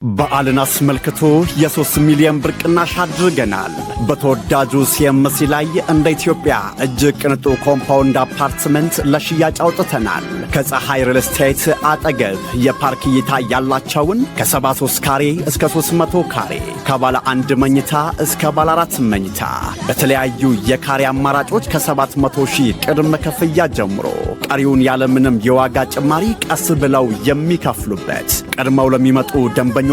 በዓልን አስመልክቶ የ3 ሚሊዮን ብር ቅናሽ አድርገናል። በተወዳጁ ሲኤምሲ ላይ እንደ ኢትዮጵያ እጅግ ቅንጡ ኮምፓውንድ አፓርትመንት ለሽያጭ አውጥተናል። ከፀሐይ ሪል ስቴት አጠገብ የፓርክ እይታ ያላቸውን ከ73 ካሬ እስከ 300 ካሬ፣ ከባለ 1 መኝታ እስከ ባለ 4 መኝታ በተለያዩ የካሬ አማራጮች ከ700 ሺህ ቅድመ ክፍያ ጀምሮ ቀሪውን ያለምንም የዋጋ ጭማሪ ቀስ ብለው የሚከፍሉበት ቀድመው ለሚመጡ ደንበኞቻችን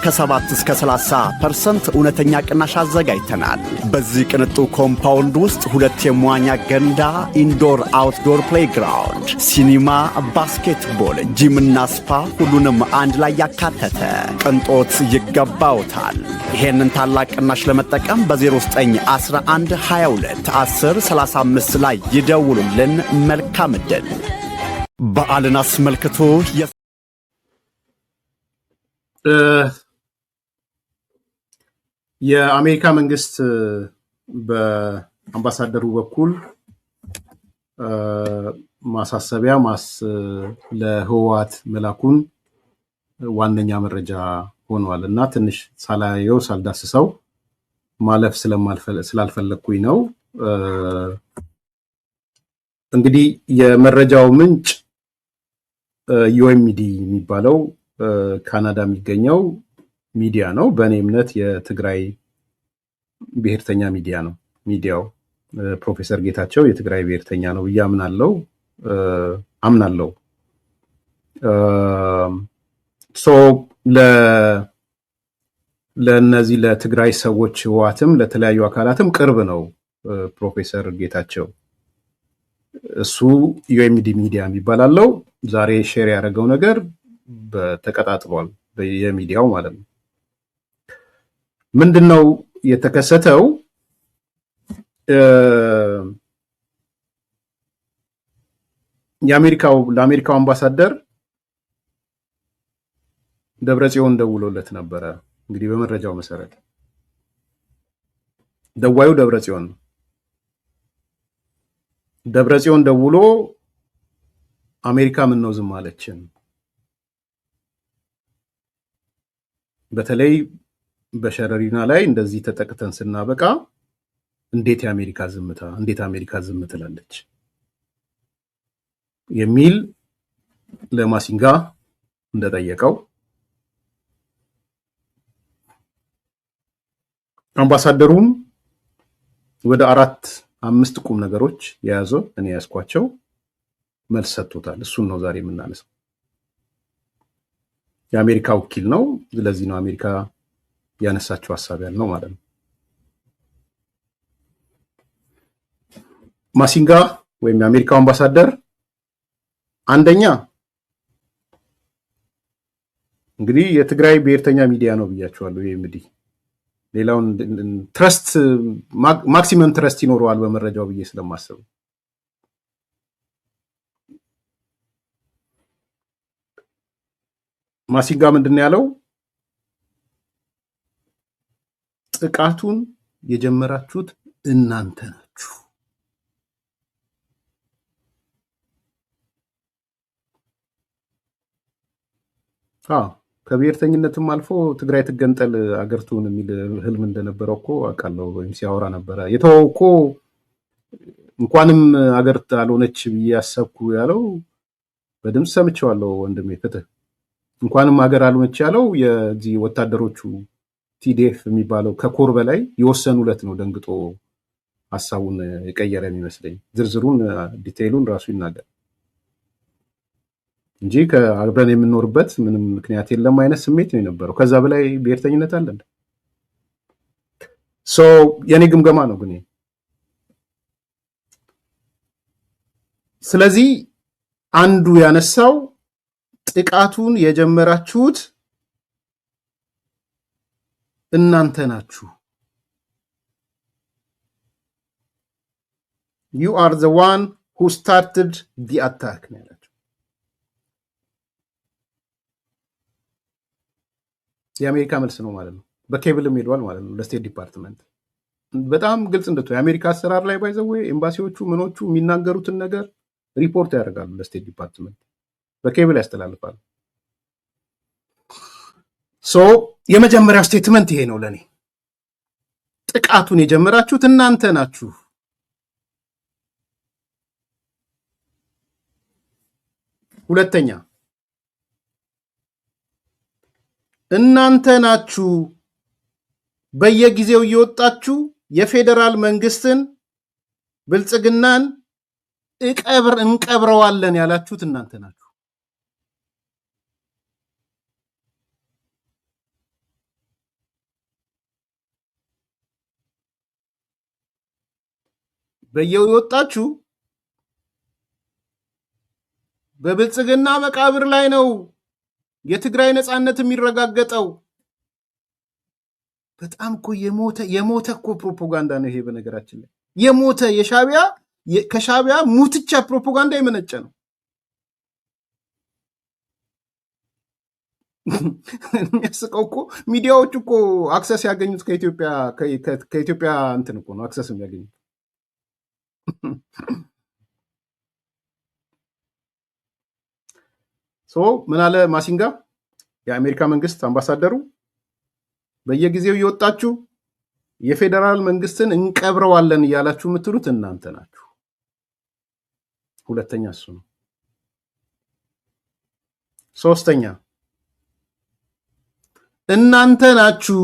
ከ7 እስከ 30% እውነተኛ ቅናሽ አዘጋጅተናል። በዚህ ቅንጡ ኮምፓውንድ ውስጥ 2 የመዋኛ ገንዳ፣ ኢንዶር አውትዶር ፕሌይግራውንድ፣ ሲኒማ፣ ባስኬትቦል፣ ጂምና ስፓ ሁሉንም አንድ ላይ ያካተተ ቅንጦት ይገባውታል። ይሄንን ታላቅ ቅናሽ ለመጠቀም በ0911 22 10 35 ላይ ይደውሉልን። መልካም ዕድል። በዓልን አስመልክቶ የአሜሪካ መንግስት በአምባሳደሩ በኩል ማሳሰቢያ ለህወሓት መላኩን ዋነኛ መረጃ ሆኗል እና ትንሽ ሳላየው ሳልዳስሰው ማለፍ ስላልፈለኩኝ ነው። እንግዲህ የመረጃው ምንጭ ዩኤምዲ የሚባለው ካናዳ የሚገኘው ሚዲያ ነው። በእኔ እምነት የትግራይ ብሔርተኛ ሚዲያ ነው። ሚዲያው ፕሮፌሰር ጌታቸው የትግራይ ብሔርተኛ ነው ብዬ አምናለሁ። ለእነዚህ ለትግራይ ሰዎች ህወሓትም ለተለያዩ አካላትም ቅርብ ነው ፕሮፌሰር ጌታቸው። እሱ ዩኤምዲ ሚዲያ የሚባላለው ዛሬ ሼር ያደረገው ነገር ተቀጣጥሏል። የሚዲያው ማለት ነው። ምንድነው የተከሰተው? ለአሜሪካው አምባሳደር ደብረጽዮን ደውሎለት ነበረ። እንግዲህ በመረጃው መሰረት ደዋዩ ደብረጽዮን ደውሎ አሜሪካ ምን ነው ዝም አለችን? በተለይ በሸረሪና ላይ እንደዚህ ተጠቅተን ስናበቃ እንዴት አሜሪካ ዝም ትላለች የሚል ለማሲንጋ እንደጠየቀው አምባሳደሩም ወደ 4-5 ቁም ነገሮች የያዘ እኔ ያስኳቸው መልስ ሰጥቶታል። እሱን ነው ዛሬ የምናነሳው። የአሜሪካ ወኪል ነው። ስለዚህ ነው አሜሪካ ያነሳቸው ሐሳብ ያለው ማለት ነው። ማሲንጋ ወይም የአሜሪካው አምባሳደር አንደኛ እንግዲህ የትግራይ ብሔርተኛ ሚዲያ ነው ብያቸዋለሁ። እንግዲህ ሌላውን ትረስት ማክሲመም ትረስት ይኖረዋል በመረጃው ብዬ ስለማስብ ማሲንጋ ምንድን ነው ያለው? ጥቃቱን የጀመራችሁት እናንተ ናችሁ። ከብሔርተኝነትም አልፎ ትግራይ ትገንጠል አገርቱን የሚል ህልም እንደነበረው እኮ አውቃለሁ፣ ወይም ሲያወራ ነበረ። የተወው እኮ እንኳንም አገር አልሆነች ብዬ ያሰብኩ ያለው በድምፅ ሰምቼዋለሁ ወንድሜ ፍትህ። እንኳንም ሀገር አልሆነች ያለው የዚህ ወታደሮቹ ቲዲኤፍ የሚባለው ከኮር በላይ የወሰኑለት ነው። ደንግጦ ሀሳቡን የቀየረ የሚመስለኝ ዝርዝሩን ዲቴይሉን ራሱ ይናገር እንጂ ከአብረን የምንኖርበት ምንም ምክንያት የለም አይነት ስሜት ነው የነበረው። ከዛ በላይ ብሔርተኝነት አለ። የኔ ግምገማ ነው ግን ስለዚህ አንዱ ያነሳው ጥቃቱን የጀመራችሁት እናንተ ናችሁ። You are the one who started the attack ነው ያላቸው። የአሜሪካ መልስ ነው ማለት ነው። በኬብልም ሄዷል ማለት ነው ለስቴት ዲፓርትመንት። በጣም ግልጽ እንድትሆን የአሜሪካ አሰራር ላይ ባይዘው ኤምባሲዎቹ ምኖቹ የሚናገሩትን ነገር ሪፖርት ያደርጋሉ ለስቴት ዲፓርትመንት። በኬብል ያስተላልፋል። የመጀመሪያው ስቴትመንት ይሄ ነው ለኔ። ጥቃቱን የጀመራችሁት እናንተ ናችሁ። ሁለተኛ እናንተ ናችሁ በየጊዜው እየወጣችሁ የፌዴራል መንግስትን ብልጽግናን እንቀብረዋለን ያላችሁት እናንተ ናችሁ። በየወጣችሁ በብልጽግና መቃብር ላይ ነው የትግራይ ነፃነት የሚረጋገጠው። በጣም እኮ የሞተ እኮ ፕሮፓጋንዳ ነው ይሄ። በነገራችን ላይ የሞተ ከሻቢያ ሙትቻ ፕሮፓጋንዳ የመነጨ ነው። የሚያስቀው እኮ ሚዲያዎች እኮ አክሰስ ያገኙት ከኢትዮጵያ እንትን እኮ ነው አክሰስ የሚያገኙት። ምን አለ ማሲንጋ የአሜሪካ መንግስት አምባሳደሩ፣ በየጊዜው እየወጣችሁ የፌዴራል መንግስትን እንቀብረዋለን እያላችሁ የምትሉት እናንተ ናችሁ። ሁለተኛ እሱ ነው። ሶስተኛ እናንተ ናችሁ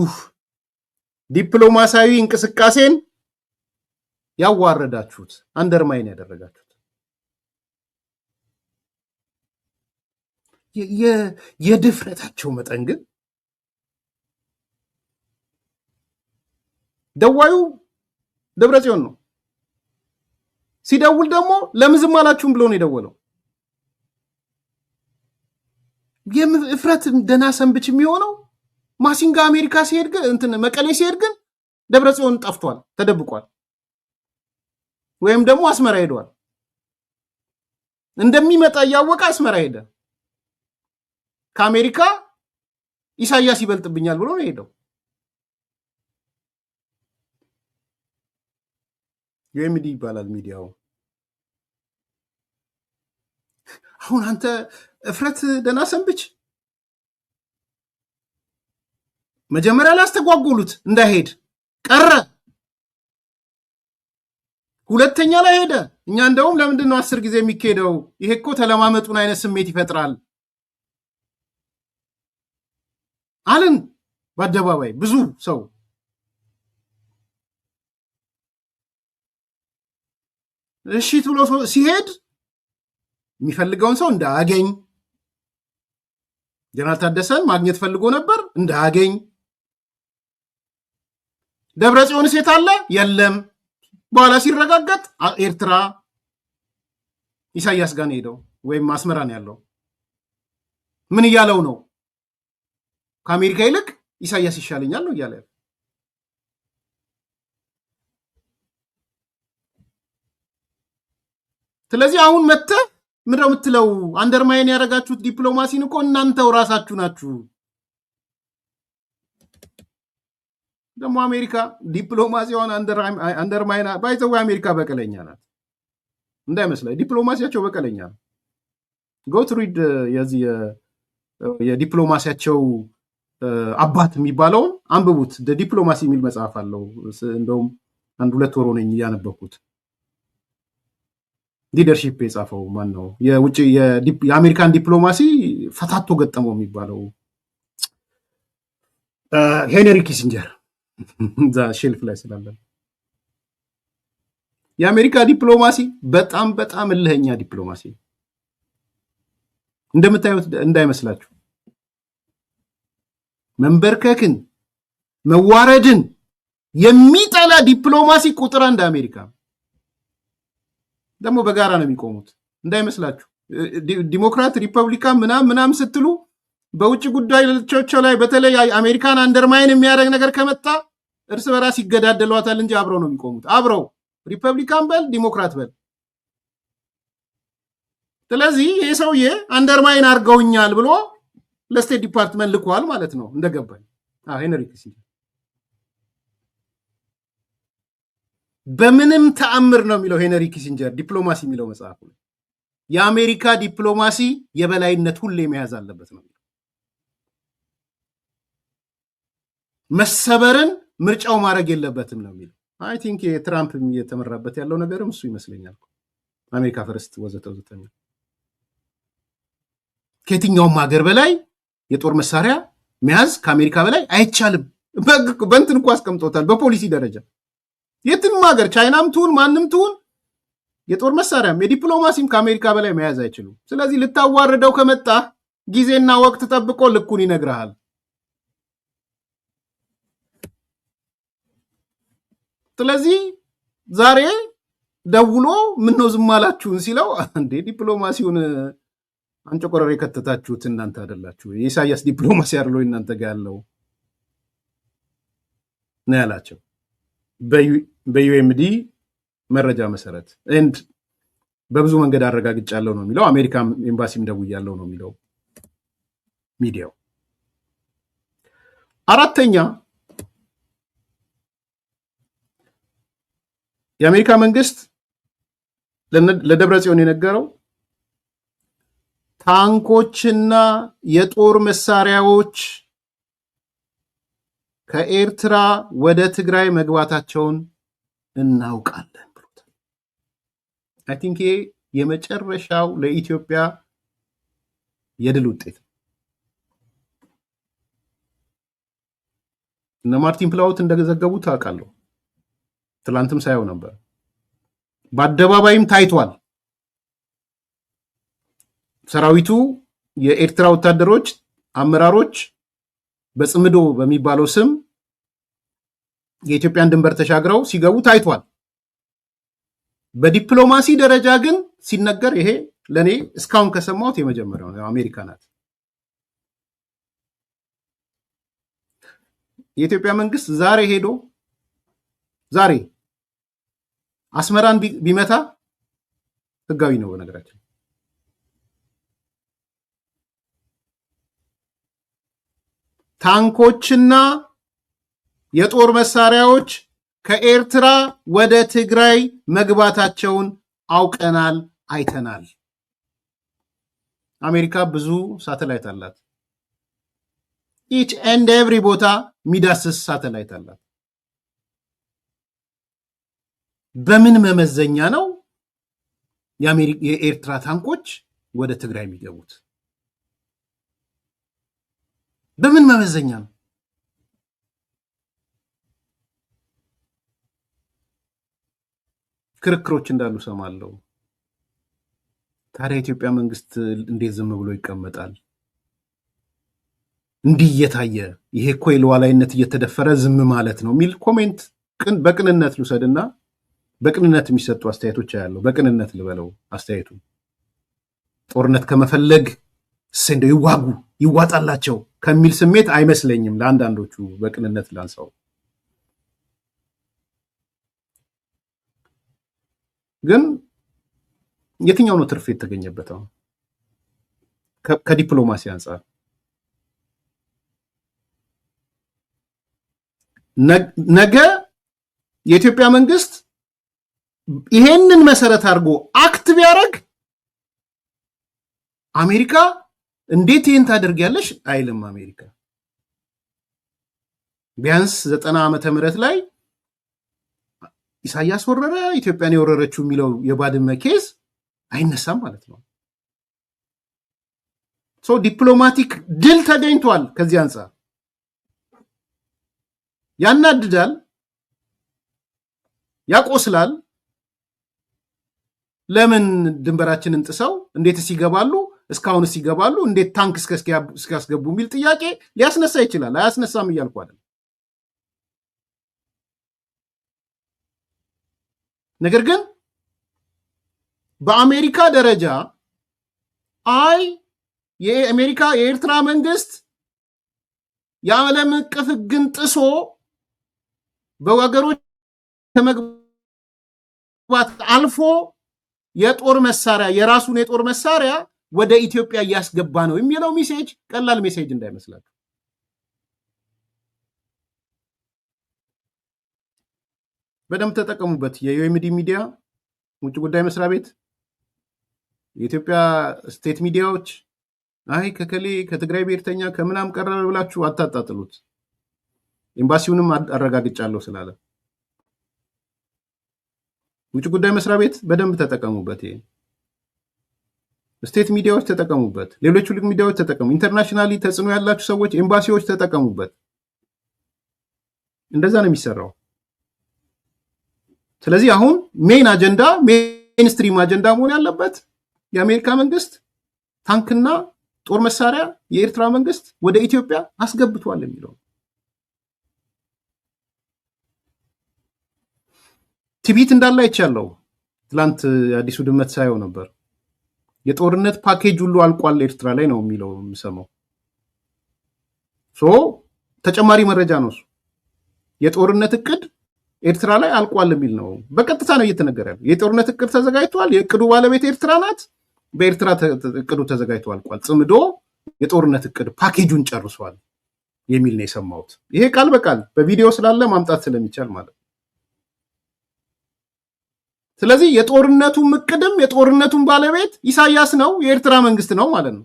ዲፕሎማሲያዊ እንቅስቃሴን ያዋረዳችሁት፣ አንደርማይን ያደረጋችሁት። የድፍረታቸው መጠን ግን ደዋዩ ደብረጽዮን ነው። ሲደውል ደግሞ ለምን ዝም አላችሁም ብሎ ነው የደወለው። የእፍረት ደህና ሰንብች የሚሆነው ማሲንጋ አሜሪካ ሲሄድ ግን መቀሌ ሲሄድ ግን ደብረጽዮን ጠፍቷል፣ ተደብቋል፣ ወይም ደግሞ አስመራ ሄዷል። እንደሚመጣ እያወቀ አስመራ ሄደ። ከአሜሪካ ኢሳያስ ይበልጥብኛል ብሎ ነው ሄደው። ዩኤምዲ ይባላል ሚዲያው። አሁን አንተ እፍረት ደህና ሰንብች። መጀመሪያ ላይ አስተጓጎሉት እንዳይሄድ ቀረ። ሁለተኛ ላይ ሄደ። እኛ እንደውም ለምንድን ነው 10 ጊዜ የሚካሄደው? ይሄ እኮ ተለማመጡን አይነት ስሜት ይፈጥራል አለን በአደባባይ ብዙ ሰው። እሺ ብሎ ሲሄድ የሚፈልገውን ሰው እንዳያገኝ፣ ጀነራል ታደሰን ማግኘት ፈልጎ ነበር እንዳያገኝ። ደብረጽዮን ሴት አለ የለም። በኋላ ሲረጋገጥ ኤርትራ ኢሳያስ ጋር ሄደው ወይም አስመራ ነው ያለው። ምን እያለው ነው? ከአሜሪካ ይልቅ ኢሳያስ ይሻለኛል ነው እያለ። ስለዚህ አሁን መጥተህ ምንድን ነው የምትለው? አንደርማይን ያደረጋችሁት ዲፕሎማሲን እኮ እናንተው ራሳችሁ ናችሁ። ደግሞ አሜሪካ ዲፕሎማሲዋን አንደርማይን ባይዘው አሜሪካ በቀለኛ ናት እንዳይመስላ። ዲፕሎማሲያቸው በቀለኛ ነው። ጎት ሪድ የዚህ የዲፕሎማሲያቸው አባት የሚባለውን አንብቡት። ዲፕሎማሲ የሚል መጽሐፍ አለው። እንደውም 1-2 ወር ሆነኝ እያነበብኩት። ሊደርሺፕ የጻፈው ማን ነው? የአሜሪካን ዲፕሎማሲ ፈታቶ ገጠመው የሚባለው ሄንሪ ኪሲንጀር እዛ ሼልፍ ላይ ስላለ። የአሜሪካ ዲፕሎማሲ በጣም በጣም እልህኛ ዲፕሎማሲ እንደምታዩት እንዳይመስላችሁ። መንበርከክን መዋረድን የሚጠላ ዲፕሎማሲ ቁጥር አንድ አሜሪካ። ደግሞ በጋራ ነው የሚቆሙት እንዳይመስላችሁ። ዲሞክራት ሪፐብሊካን ምናም ስትሉ በውጭ ጉዳዮቻቸው ላይ በተለይ አሜሪካን አንደርማይን የሚያደርግ ነገር ከመጣ እርስ በራስ ይገዳደሏታል እንጂ አብረው ነው የሚቆሙት። አብረው ሪፐብሊካን በል ዲሞክራት በል። ስለዚህ ይህ ሰውዬ አንደርማይን አድርገውኛል ብሎ ለስቴት ዲፓርትመንት ልኳል ማለት ነው እንደገባኝ። ሄንሪ ኪሲንጀር በምንም ተአምር ነው የሚለው ሄንሪ ኪሲንጀር ዲፕሎማሲ የሚለው መጽሐፍ ነው። የአሜሪካ ዲፕሎማሲ የበላይነት ሁሌ መያዝ አለበት ነው። መሰበርን ምርጫው ማድረግ የለበትም ነው የሚለው። አይ ቲንክ የትራምፕ የተመራበት ያለው ነገርም እሱ ይመስለኛል። አሜሪካ ፈርስት ወዘተ ወዘተ። ከየትኛውም ሀገር በላይ የጦር መሳሪያ መያዝ ከአሜሪካ በላይ አይቻልም። በእንትን እኮ አስቀምጦታል በፖሊሲ ደረጃ። የትም ሀገር ቻይናም ትሁን ማንም ትሁን የጦር መሳሪያም የዲፕሎማሲም ከአሜሪካ በላይ መያዝ አይችሉም። ስለዚህ ልታዋርደው ከመጣ ጊዜና ወቅት ጠብቆ ልኩን ይነግርሃል። ስለዚህ ዛሬ ደውሎ ምነው ዝም አላችሁን ሲለው እንዴ ዲፕሎማሲውን አንጨቆረር የከተታችሁት እናንተ አይደላችሁ፣ የኢሳያስ ዲፕሎማሲ አይደለው እናንተ ጋር ያለው ነው ያላቸው በዩኤምዲ መረጃ መሰረት እንድ በብዙ መንገድ አረጋግጫለሁ ነው የሚለው። አሜሪካ ኤምባሲም ደውያለሁ ነው የሚለው ሚዲያው። አራተኛ የአሜሪካ መንግስት ለደብረ ጽዮን የነገረው ታንኮችና የጦር መሳሪያዎች ከኤርትራ ወደ ትግራይ መግባታቸውን እናውቃለን ብሎታል። አይ ቲንክ የመጨረሻው ለኢትዮጵያ የድል ውጤት ነው። እነ ማርቲን ፕላውት እንደዘገቡት አውቃለሁ። ትላንትም ሳየው ነበር። በአደባባይም ታይቷል። ሰራዊቱ የኤርትራ ወታደሮች አመራሮች በጽምዶ በሚባለው ስም የኢትዮጵያን ድንበር ተሻግረው ሲገቡ ታይቷል። በዲፕሎማሲ ደረጃ ግን ሲነገር ይሄ ለኔ እስካሁን ከሰማሁት የመጀመሪያው ነው። አሜሪካ ናት። የኢትዮጵያ መንግስት ዛሬ አስመራን ቢመታ ህጋዊ ነው። በነገራችን ታንኮችና የጦር መሳሪያዎች ከኤርትራ ወደ ትግራይ መግባታቸውን አውቀናል፣ አይተናል። አሜሪካ ብዙ ሳተላይት አላት። ኢች ኤንድ ኤቭሪ ቦታ ሚዳስስ ሳተላይት አላት። በምን መመዘኛ ነው የኤርትራ ታንኮች ወደ ትግራይ የሚገቡት? በምን መመዘኛ ነው? ክርክሮች እንዳሉ ሰማለሁ። ታዲያ የኢትዮጵያ መንግስት እንዴት ዝም ብሎ ይቀመጣል? እንዲህ እየታየ ይሄ እኮ የሉዓላዊነት እየተደፈረ ዝም ማለት ነው የሚል ኮሜንት በቅንነት ልውሰድና በቅንነት የሚሰጡ አስተያየቶች ያለው በቅንነት ልበለው አስተያየቱ ጦርነት ከመፈለግ እንደው ይዋጉ ይዋጣላቸው ከሚል ስሜት አይመስለኝም። ለአንዳንዶቹ በቅንነት ላንሳው። ግን የትኛው ነው ትርፍ የተገኘበት? አሁን ከዲፕሎማሲ አንጻር ነገ የኢትዮጵያ መንግስት ይሄንን መሰረት አድርጎ አክት ቢያደርግ አሜሪካ እንዴት ይህን ታደርጊያለሽ አይልም። አሜሪካ ቢያንስ 90 ዓመተ ምህረት ላይ ኢሳያስ ወረረ ኢትዮጵያን የወረረችው የሚለው የባድመ ኬዝ አይነሳም ማለት ነው። ዲፕሎማቲክ ድል ተገኝቷል። ከዚህ አንጻር ያናድዳል፣ ያቆስላል። ለምን ድንበራችንን ጥሰው እንዴትስ ይገባሉ? እስካሁንስ ይገባሉ? እንዴት ታንክ እስኪያስገቡ የሚል ጥያቄ ሊያስነሳ ይችላል። አያስነሳም እያልኩ አይደለም። ነገር ግን በአሜሪካ ደረጃ የአሜሪካ የኤርትራ መንግስት የዓለም አቀፍ ሕግን ጥሶ በወገሮች ከመግባት አልፎ የጦር መሳሪያ የራሱን የጦር መሳሪያ ወደ ኢትዮጵያ እያስገባ ነው የሚለው ሜሴጅ ቀላል ሜሴጅ እንዳይመስላችሁ። በደንብ ተጠቀሙበት። የዩኤምዲ ሚዲያ፣ ውጭ ጉዳይ መስሪያ ቤት፣ የኢትዮጵያ ስቴት ሚዲያዎች ከከሌ ከትግራይ ብሔርተኛ ከምናም ቀረበ ብላችሁ አታጣጥሉት። ኤምባሲውንም አረጋግጫለሁ ስላለ ውጭ ጉዳይ መስሪያ ቤት በደንብ ተጠቀሙበት። ይሄ ስቴት ሚዲያዎች ተጠቀሙበት፣ ሌሎች ሁሉ ሚዲያዎች ተጠቀሙ፣ ኢንተርናሽናሊ ተጽዕኖ ያላችሁ ሰዎች ኤምባሲዎች ተጠቀሙበት። እንደዛ ነው የሚሰራው። ስለዚህ አሁን ሜንስትሪም አጀንዳ መሆን ያለበት የአሜሪካ መንግስት ታንክና ጦር መሳሪያ የኤርትራ መንግስት ወደ ኢትዮጵያ አስገብቷል የሚለው። ቲቪት እንዳለ አይቻለው። ትላንት አዲሱ ድመት ሳየው ነበር። የጦርነት ፓኬጅ ሁሉ አልቋል ኤርትራ ላይ ነው የሚለው የምሰማው። ተጨማሪ መረጃ ነው እሱ። የጦርነት እቅድ ኤርትራ ላይ አልቋል የሚል ነው። በቀጥታ ነው እየተነገረ ያለው። የጦርነት እቅድ ተዘጋጅቷል። የእቅዱ ባለቤት ኤርትራ ናት። በኤርትራ እቅዱ ተዘጋጅቶ አልቋል። ጽምዶ የጦርነት እቅድ ፓኬጁን ጨርሷል የሚል ነው የሰማሁት። ይሄ ቃል በቃል በቪዲዮ ስላለ ማምጣት ስለሚቻል ማለት ነው። ስለዚህ የጦርነቱም እቅድም የጦርነቱም ባለቤት ኢሳያስ ነው፣ የኤርትራ መንግስት ነው ማለት ነው።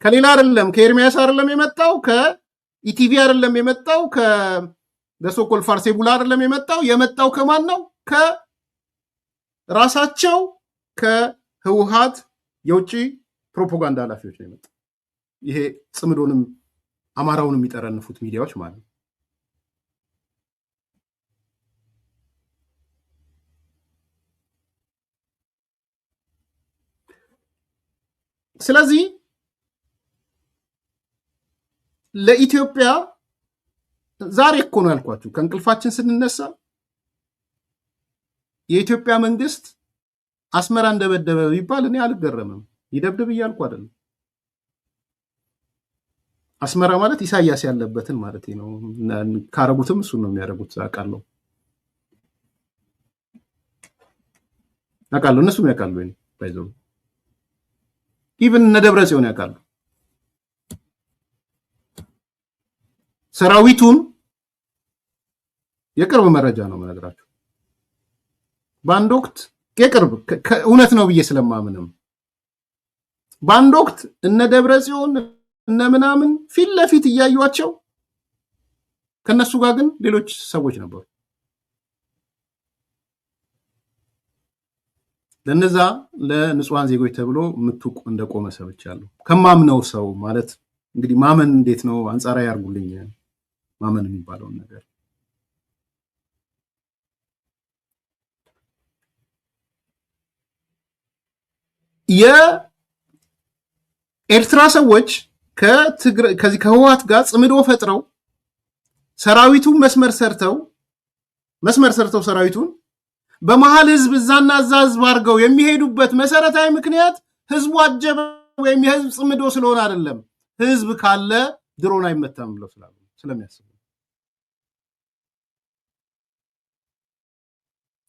ከሌላ አይደለም፣ ከኤርሚያስ አይደለም የመጣው፣ ከኢቲቪ አይደለም የመጣው፣ ከሶኮል ፋርሴቡላ አይደለም የመጣው ከማን ነው? ከራሳቸው ከህወሓት የውጭ ፕሮፓጋንዳ ኃላፊዎች ነው የመጣው። ይሄ ጽምዶንም አማራውን የሚጠረንፉት ሚዲያዎች ማለት ነው። ስለዚህ ለኢትዮጵያ ዛሬ እኮ ነው ያልኳችሁ፣ ከእንቅልፋችን ስንነሳ የኢትዮጵያ መንግስት አስመራ እንደበደበ ቢባል እኔ አልገረምም። ይደብድብ እያልኩ አይደለም። አስመራ ማለት ኢሳያስ ያለበትን ማለት ነው። ካረጉትም እሱን ነው የሚያደርጉት። አውቃለሁ፣ እነሱም ያውቃሉ። ባይዘው ኢቭን እነ ደብረ ጽዮን ያውቃሉ። ሰራዊቱን የቅርብ መረጃ ነው የምነግራችሁ። በአንድ ወቅት የቅርብ እውነት ነው ብዬ ስለማምንም በአንድ ወቅት እነ ደብረ ጽዮን እነ ምናምን ፊት ለፊት እያዩቸው ከነሱ ጋር ግን ሌሎች ሰዎች ነበሩ። ለነዛ ለንጹሃን ዜጎች ተብሎ ምትቁ እንደቆመ ሰብቻለሁ። ከማምነው ሰው ማለት እንግዲህ ማመን እንዴት ነው? አንጻራዊ ያርጉልኝ ማመን የሚባለውን ነገር። የኤርትራ ሰዎች ከዚህ ከህወሓት ጋር ጽምዶ ፈጥረው ሰራዊቱን መስመር ሰርተው ሰራዊቱን በመሃል ህዝብ እዛና እዛ ህዝብ አድርገው የሚሄዱበት መሰረታዊ ምክንያት ህዝቡ አጀበ ወይም የህዝብ ጽምዶ ስለሆነ አይደለም። ህዝብ ካለ ድሮን አይመታም ብለው ስለሚያስቡ።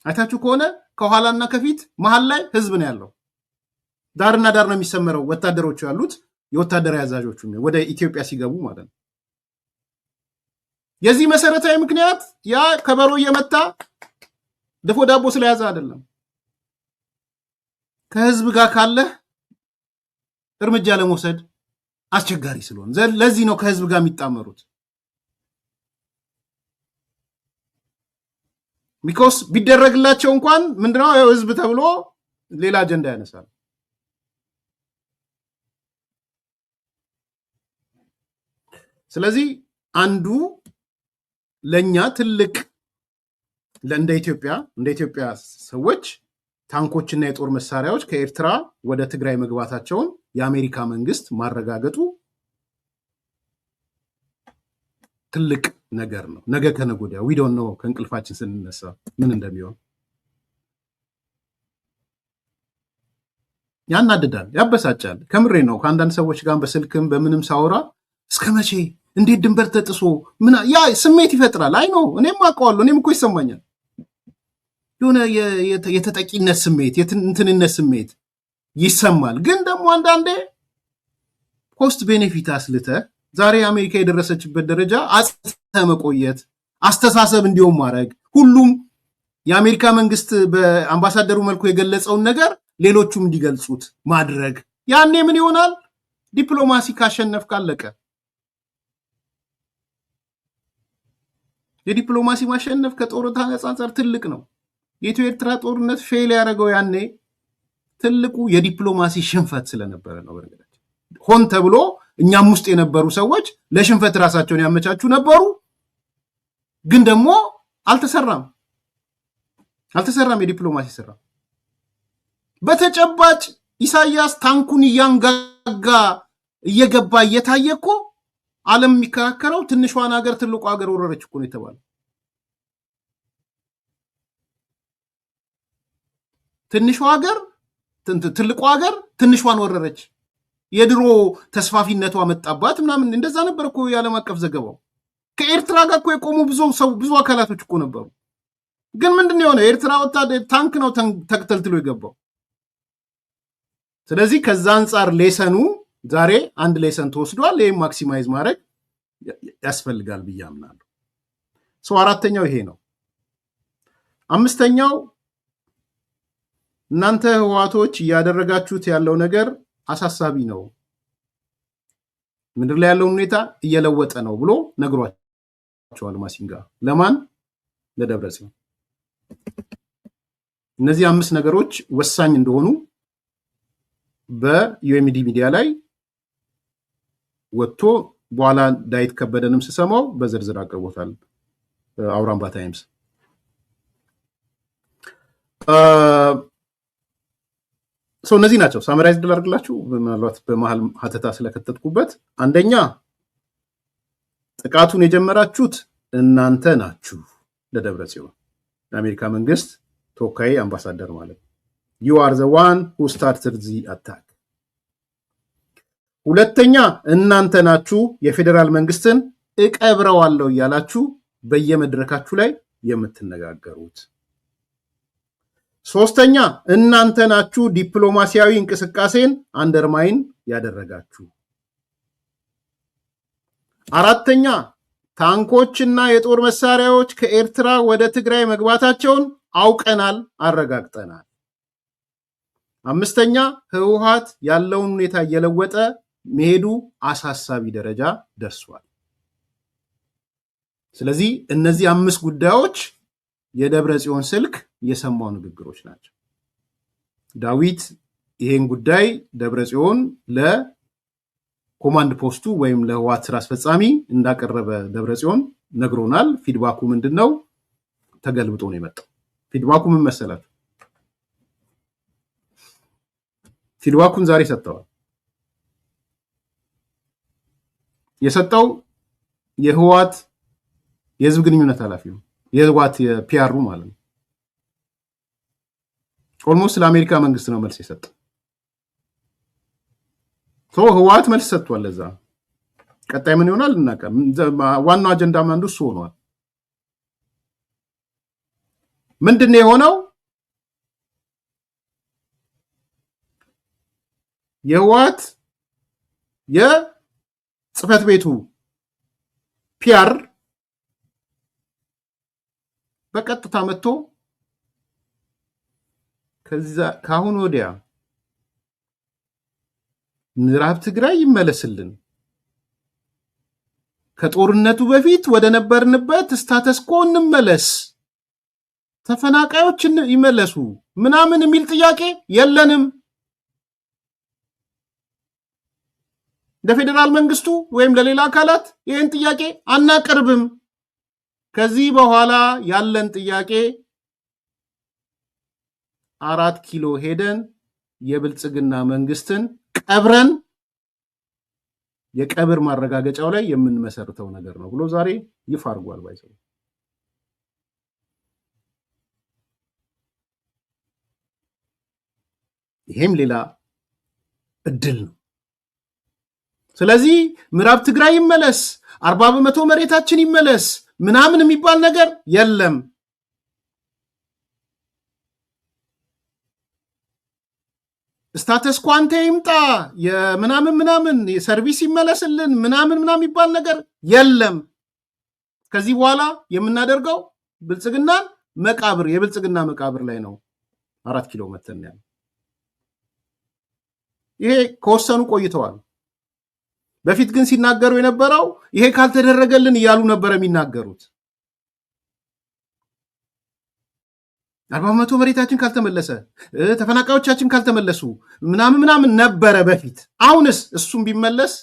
አይታችሁ ከሆነ ከኋላና ከፊት መሃል ላይ ህዝብ ነው ያለው። ዳርና ዳር ነው የሚሰመረው ወታደሮቹ ያሉት፣ የወታደራዊ አዛዦቹ ወደ ኢትዮጵያ ሲገቡ ማለት ነው። የዚህ መሰረታዊ ምክንያት ያ ከበሮ እየመታ ድፎ ዳቦ ስለያዘ አይደለም። ከህዝብ ጋር ካለ እርምጃ ለመውሰድ አስቸጋሪ ስለሆነ ለዚህ ነው ከህዝብ ጋር የሚጣመሩት። ሚኮስ ቢደረግላቸው እንኳን ምንድነው ህዝብ ተብሎ ሌላ አጀንዳ ያነሳል። ስለዚህ አንዱ ለኛ ትልቅ እንደ ኢትዮጵያ ሰዎች ታንኮችና የጦር መሳሪያዎች ከኤርትራ ወደ ትግራይ መግባታቸውን የአሜሪካ መንግስት ማረጋገጡ ትልቅ ነገር ነው። ነገ ከነገ ወዲያ ዊ ዶንት ኖ ከእንቅልፋችን ስንነሳ ምን እንደሚሆን ያናድዳል፣ ያበሳጫል። ከምሬ ነው። ከአንዳንድ ሰዎች ጋር በስልክም በምንም ሳወራ እስከ መቼ እንዴት ድንበር ተጥሶ ያ ስሜት ይፈጥራል። አይ ነው እኔም አውቀዋለሁ። እኔም እኮ ይሰማኛል የሆነ የተጠቂነት ስሜት የትንትንነት ስሜት ይሰማል። ግን ደግሞ አንዳንዴ ኮስት ቤኔፊት አስልተ ዛሬ አሜሪካ የደረሰችበት ደረጃ አጽተ መቆየት አስተሳሰብ እንዲሁም ማድረግ ሁሉም የአሜሪካ መንግስት በአምባሳደሩ መልኩ የገለጸውን ነገር ሌሎቹም እንዲገልጹት ማድረግ ያኔ ምን ይሆናል? ዲፕሎማሲ ካሸነፍ ካለቀ የዲፕሎማሲ ማሸነፍ ከጦርነት አንጻር ትልቅ ነው። የኢትዮ ኤርትራ ጦርነት ፌል ያደረገው ያኔ ትልቁ የዲፕሎማሲ ሽንፈት ስለነበረ ነው። በነገራችን ሆን ተብሎ እኛም ውስጥ የነበሩ ሰዎች ለሽንፈት ራሳቸውን ያመቻቹ ነበሩ። ግን ደግሞ አልተሰራም የዲፕሎማሲ ስራ። በተጨባጭ ኢሳያስ ታንኩን እያንጋጋ እየገባ እየታየ እኮ ዓለም የሚከራከረው ትንሿን ሀገር ትልቁ ሀገር ወረረች እኮ ነው የተባለው። ትንሿ ሀገር ትልቁ ሀገር ትንሿን ወረረች፣ የድሮ ተስፋፊነቷ መጣባት ምናምን እንደዛ ነበር እኮ የዓለም አቀፍ ዘገባው። ከኤርትራ ጋር እኮ የቆሙ ብዙ አካላቶች እኮ ነበሩ። ግን ምንድን ነው የሆነ? ኤርትራ ወታደር ታንክ ነው ተከተልትሎ የገባው። ስለዚህ ከዛ አንጻር ሌሰኑ ዛሬ አንድ ሌሰን ተወስዷል። ይህም ማክሲማይዝ ማድረግ ያስፈልጋል ብዬ አምናለሁ። አራተኛው ይሄ ነው። አምስተኛው እናንተ ህወሓቶች እያደረጋችሁት ያለው ነገር አሳሳቢ ነው፣ ምድር ላይ ያለውን ሁኔታ እየለወጠ ነው ብሎ ነግሯቸዋል ማሲንጋ። ለማን? ለደብረጽዮን። እነዚህ 5 ነገሮች ወሳኝ እንደሆኑ በዩኤምዲ ሚዲያ ላይ ወጥቶ በኋላ ዳዊት ከበደንም ስሰማው በዝርዝር አቅርቦታል። አውራምባ ታይምስ እነዚህ ናቸው። ሳመራይዝ ላድርግላችሁ፣ ምናልባት በመሀል ሀተታ ስለከተትኩበት። አንደኛ ጥቃቱን የጀመራችሁት እናንተ ናችሁ፣ ለደብረጽዮን የአሜሪካ መንግስት ተወካይ አምባሳደር ማለት ነው። you are the one who started the attack። ሁለተኛ እናንተ ናችሁ የፌዴራል መንግስትን እቀብረዋለሁ እያላችሁ በየመድረካችሁ ላይ የምትነጋገሩት። ሶስተኛ እናንተ ናችሁ ዲፕሎማሲያዊ እንቅስቃሴን አንደርማይን ያደረጋችሁ። አራተኛ ታንኮችና የጦር መሳሪያዎች ከኤርትራ ወደ ትግራይ መግባታቸውን አውቀናል፣ አረጋግጠናል። አምስተኛ ህወሓት ያለውን ሁኔታ እየለወጠ መሄዱ አሳሳቢ ደረጃ ደርሷል። ስለዚህ እነዚህ 5 ጉዳዮች የደብረጽዮን ስልክ የሰማው ንግግሮች ናቸው። ዳዊት ይሄን ጉዳይ ደብረጽዮን ለኮማንድ ፖስቱ ወይም ለህወሓት ስራ አስፈጻሚ እንዳቀረበ ደብረጽዮን ነግሮናል። ፊድባኩ ምንድነው? ተገልብጦ ነው የመጣው። ፊድባኩ ምን መሰላችሁ? ፊድባኩን ዛሬ ሰጥተዋል። የሰጠው የህወሓት የህዝብ ግንኙነት ኃላፊ ነው፣ የህወሓት የፒአሩ ማለት ነው። ኦልሞስት ለአሜሪካ መንግስት ነው መልስ የሰጠው። ህወሓት መልስ ሰጥቷል። ለዛ ቀጣይ ምን ይሆናል እናቀም። ዋናው አጀንዳ አንዱ እሱ ሆኗል። ምንድነው የሆነው? የህወሓት የጽህፈት ቤቱ ፒአር በቀጥታ መጥቶ ከአሁን ወዲያ ምዕራብ ትግራይ ይመለስልን፣ ከጦርነቱ በፊት ወደ ነበርንበት ስታተስኮ እንመለስ፣ ተፈናቃዮች ይመለሱ ምናምን የሚል ጥያቄ የለንም። ለፌዴራል መንግስቱ ወይም ለሌላ አካላት ይህን ጥያቄ አናቀርብም። ከዚህ በኋላ ያለን ጥያቄ 4 ኪሎ ሄደን የብልጽግና መንግስትን ቀብረን የቀብር ማረጋገጫው ላይ የምንመሰርተው ነገር ነው ብሎ ዛሬ ይፋ አድርጓል። ባይሰው ይሄም ሌላ እድል ነው። ስለዚህ ምዕራብ ትግራይ ይመለስ፣ 40% መሬታችን ይመለስ ምናምን የሚባል ነገር የለም። ስታተስ ኳንቴ ይምጣ፣ የምናምን የሰርቪስ ይመለስልን ምናምን የሚባል ነገር የለም። ከዚህ በኋላ የምናደርገው ብልጽግናን መቃብር የብልጽግና መቃብር ላይ ነው 4 ኪሎ መተን ያለ። ይሄ ከወሰኑ ቆይተዋል። በፊት ግን ሲናገሩ የነበረው ይሄ ካልተደረገልን እያሉ ነበር የሚናገሩት። 40 መሬታችን ካልተመለሰ ተፈናቃዮቻችን ካልተመለሱ ምናምን ነበረ በፊት። አሁንስ እሱም ቢመለስ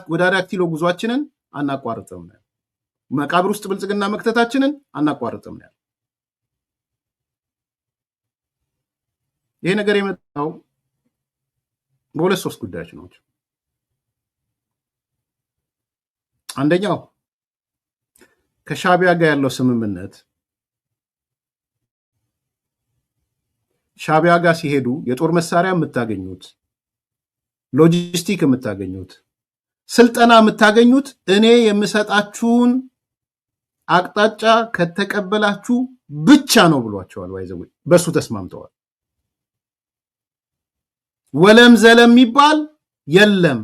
ወደ 4 ኪሎ ጉዟችንን አናቋርጥም ነው። መቃብር ውስጥ ብልጽግና መክተታችንን አናቋርጥም ነው። ይሄ ነገር የመጣው በሁለት ሶስት ጉዳዮች ነው። አንደኛው ከሻቢያ ጋር ያለው ስምምነት ሻቢያ ጋር ሲሄዱ የጦር መሳሪያ የምታገኙት፣ ሎጂስቲክ የምታገኙት፣ ስልጠና የምታገኙት እኔ የምሰጣችሁን አቅጣጫ ከተቀበላችሁ ብቻ ነው ብሏቸዋል። ዋይዘው በሱ ተስማምተዋል። ወለም ዘለም የሚባል የለም።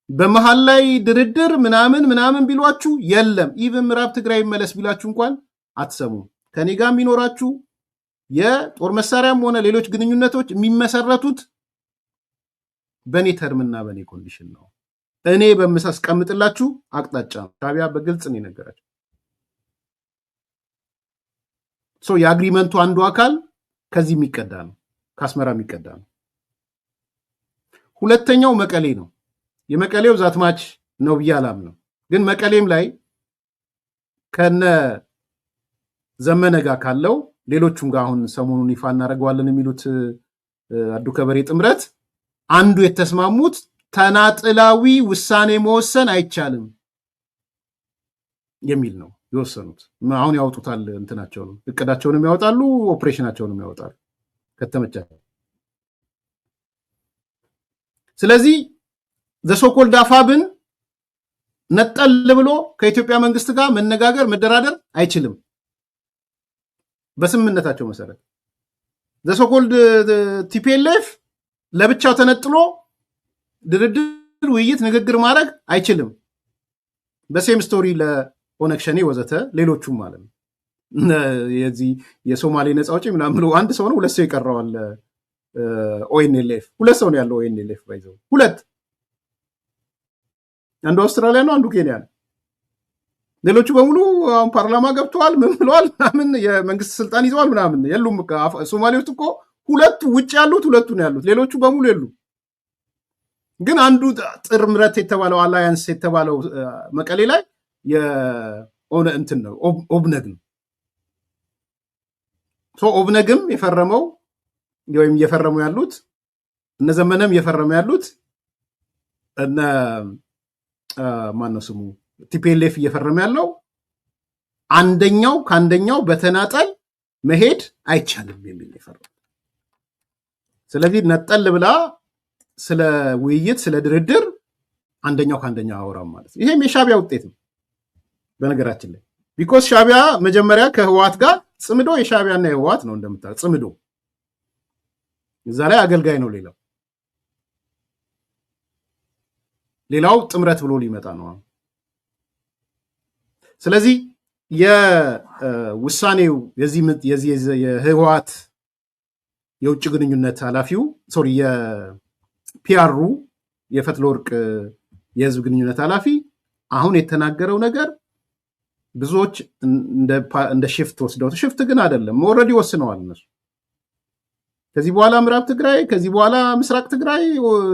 በመሃል ላይ ድርድር ምናምን ቢሏችሁ የለም። ኢቭን ምዕራብ ትግራይ መለስ ቢላችሁ እንኳን አትሰሙም። ከኔ ጋር የሚኖራችሁ የጦር መሳሪያም ሆነ ሌሎች ግንኙነቶች የሚመሰረቱት በኔ ተርምና በኔ ኮንዲሽን ነው። እኔ በምሳስቀምጥላችሁ አቅጣጫ ነው። ሻቢያ በግልጽ ነው የነገራቸው። የአግሪመንቱ አንዱ አካል ከዚህ የሚቀዳ ነው፣ ከአስመራ የሚቀዳ ነው። ሁለተኛው መቀሌ ነው። የመቀሌው ዛትማች ነው ብዬ አላምነው። ግን መቀሌም ላይ ከነ ዘመነ ጋር ካለው ሌሎቹም ጋር አሁን ሰሞኑን ይፋ እናደርገዋለን የሚሉት አዱ ከበሬ ጥምረት አንዱ የተስማሙት ተናጥላዊ ውሳኔ መወሰን አይቻልም የሚል ነው የወሰኑት። አሁን ያወጡታል፣ እንትናቸውን እቅዳቸውንም ያወጣሉ፣ ኦፕሬሽናቸውንም ያወጣሉ ከተመቻቸው። ስለዚህ ዘሶኮልድ አፋብን ነጠል ብሎ ከኢትዮጵያ መንግስት ጋር መነጋገር መደራደር አይችልም። በስምምነታቸው መሰረት ዘሶኮልድ ቲፒኤልኤፍ ለብቻው ተነጥሎ ድርድር፣ ውይይት፣ ንግግር ማድረግ አይችልም። በሴም ስቶሪ ለኦነግ ሸኔ ወዘተ ሌሎቹም ማለት ነው። የዚህ የሶማሌ ነፃ አውጪ ምናምን ብሎ አንድ ሰው ነው ሁለት ሰው ይቀረዋል። ኦኤንኤልኤፍ ሁለት ሰው ነው ያለው። ኦኤንኤልኤፍ ባይዘው ሁለት፣ አንዱ አውስትራሊያ ነው፣ አንዱ ኬንያ ነው። ሌሎቹ በሙሉ አሁን ፓርላማ ገብተዋል፣ ምን ብለዋል፣ ምናምን የመንግስት ስልጣን ይዘዋል ምናምን የሉም። ሶማሌ ውስጥ እኮ ሁለቱ ውጭ ያሉት ሁለቱ ነው ያሉት፣ ሌሎቹ በሙሉ የሉ። ግን አንዱ ጥምረት የተባለው አላያንስ የተባለው መቀሌ ላይ የሆነ እንትን ነው ኦብነግ ነው። ኦብነግም የፈረመው ወይም እየፈረሙ ያሉት እነ ዘመነም እየፈረሙ ያሉት እነ ማነው ስሙ ቲፒኤልኤፍ እየፈረመ ያለው አንደኛው ከአንደኛው በተናጠል መሄድ አይቻልም የሚል የፈረሙ። ስለዚህ ነጠል ብላ ስለ ውይይት ስለ ድርድር አንደኛው ከአንደኛው አወራም ማለት ነው። ይሄም የሻቢያ ውጤት ነው በነገራችን ላይ። ቢኮዝ ሻቢያ መጀመሪያ ከህወሓት ጋር ጽምዶ የሻቢያና የህወሓት ነው እንደምታውቅ ጽምዶ፣ እዛ ላይ አገልጋይ ነው። ሌላው ጥምረት ብሎ ሊመጣ ነው። ስለዚህ የውሳኔው የዚህ የህወሓት የውጭ ግንኙነት ኃላፊው የፒአሩ የፈትለወርቅ የህዝብ ግንኙነት ኃላፊ አሁን የተናገረው ነገር ብዙዎች እንደ ሽፍት ወስደው፣ ሽፍት ግን አይደለም፣ ኦልሬዲ ወስነዋል እነሱ። ከዚህ በኋላ ምዕራብ ትግራይ፣ ከዚህ በኋላ ምስራቅ ትግራይ፣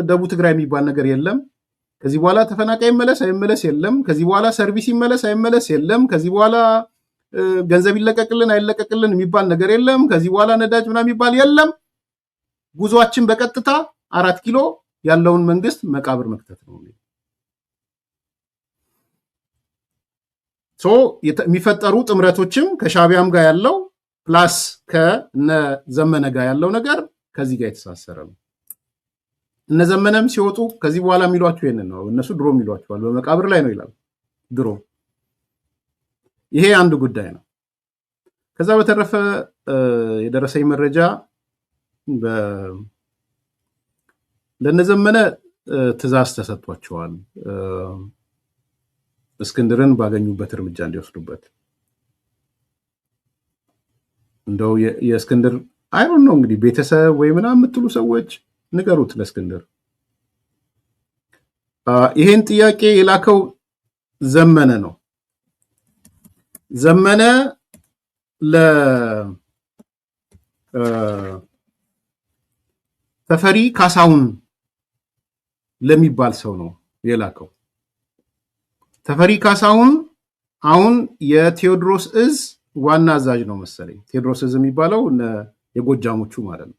ደቡብ ትግራይ የሚባል ነገር የለም። ከዚህ በኋላ ተፈናቃይ ይመለስ አይመለስ የለም። ከዚህ በኋላ ሰርቪስ ይመለስ አይመለስ የለም። ከዚህ በኋላ ገንዘብ ይለቀቅልን አይለቀቅልን የሚባል ነገር የለም። ከዚህ በኋላ ነዳጅ ምናምን የሚባል የለም። ጉዟችን በቀጥታ 4 ኪሎ ያለውን መንግስት መቃብር መክተት ነው። የሚፈጠሩ ጥምረቶችም ከሻቢያም ጋር ያለው ፕላስ ከነ ዘመነ ጋር ያለው ነገር ከዚህ ጋር የተሳሰረ ነው። እነ ዘመነም ሲወጡ ከዚህ በኋላ የሚሏቸው ይሄንን ነው። እነሱ ድሮ የሚሏቸዋል በመቃብር ላይ ነው ይላሉ ድሮ። ይሄ አንድ ጉዳይ ነው። ከዛ በተረፈ የደረሰኝ መረጃ ለነዘመነ ትዕዛዝ ተሰጥቷቸዋል እስክንድርን ባገኙበት እርምጃ እንዲወስዱበት። እንደው የእስክንድር አይሮን ነው እንግዲህ ቤተሰብ ወይ ምናምን የምትሉ ሰዎች ንገሩት ለእስክንድር። ይሄን ጥያቄ የላከው ዘመነ ነው። ዘመነ ተፈሪ ካሳሁን ለሚባል ሰው ነው የላከው። ተፈሪ ካሳሁን አሁን የቴዎድሮስ እዝ ዋና አዛዥ ነው መሰለኝ። ቴዎድሮስ እዝ የሚባለው የጎጃሞቹ ማለት ነው።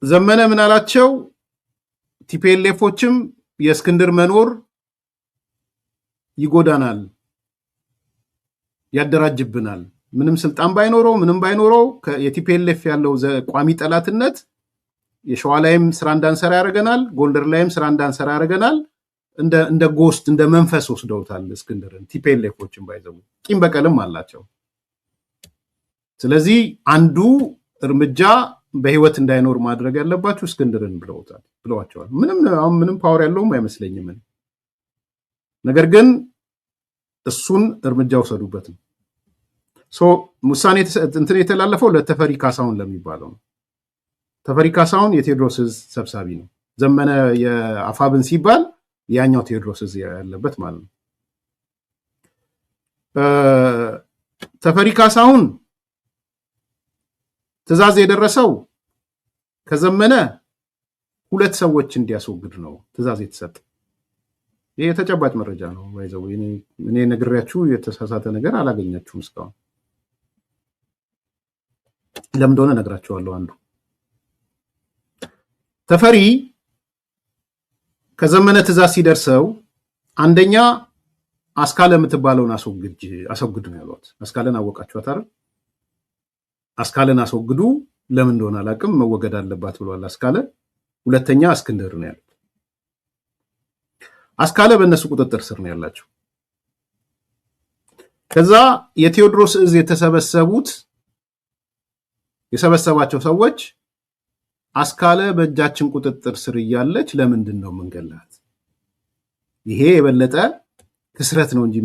ዘመነ ምን አላቸው? ቲፒኤልኤፎችም የእስክንድር መኖር ይጎዳናል፣ ያደራጅብናል። ምንም ስልጣን ባይኖረው ምንም ባይኖረው የቲፒኤልኤፍ ያለው ቋሚ ጠላትነት የሸዋ ላይም ስራ እንዳንሰራ ያደርገናል፣ ጎንደር ላይም ስራ እንዳንሰራ ያደርገናል። እንደ ጎስት እንደ መንፈስ ወስደውታል እስክንድርን። ቲፒኤልኤፎችን ባይዘው ቂም በቀልም አላቸው። ስለዚህ አንዱ እርምጃ በህይወት እንዳይኖር ማድረግ ያለባችሁ እስክንድርን ብለዋቸዋል። ምንም ፓወር ያለውም አይመስለኝም። ነገር ግን እሱን እርምጃ ወሰዱበት ነው። ውሳኔ እንትን የተላለፈው ለተፈሪ ካሳሁን ለሚባለው ነው። ተፈሪ ካሳሁን የቴዎድሮስ እዝ ሰብሳቢ ነው። ዘመነ የአፋብን ሲባል ያኛው ቴዎድሮስ እዝ ያለበት ማለት ነው። ተፈሪ ካሳሁን ትእዛዝ የደረሰው ከዘመነ 2 ሰዎች እንዲያስወግድ ነው ትእዛዝ የተሰጠ። ይሄ የተጨባጭ መረጃ ነው። ባይዘው እኔ ነግሬያችሁ የተሳሳተ ነገር አላገኛችሁም እስካሁን። ለምን እንደሆነ ነግራችኋለሁ። አንዱ ተፈሪ ከዘመነ ትእዛዝ ሲደርሰው አንደኛ አስካለ የምትባለውን አስወግድ ነው ያሏት። አስካለን አወቃችኋት አይደል? አስካለን አስወግዱ። ለምን እንደሆነ አላውቅም፣ መወገድ አለባት ብሏል አስካለ። ሁለተኛ እስክንድር ነው ያሉት። አስካለ በእነሱ ቁጥጥር ስር ነው ያላቸው። ከዛ የቴዎድሮስ እዝ የሰበሰባቸው ሰዎች አስካለ በእጃችን ቁጥጥር ስር እያለች ለምንድን ነው መንገላት? ይሄ የበለጠ ክስረት ነው እንጂ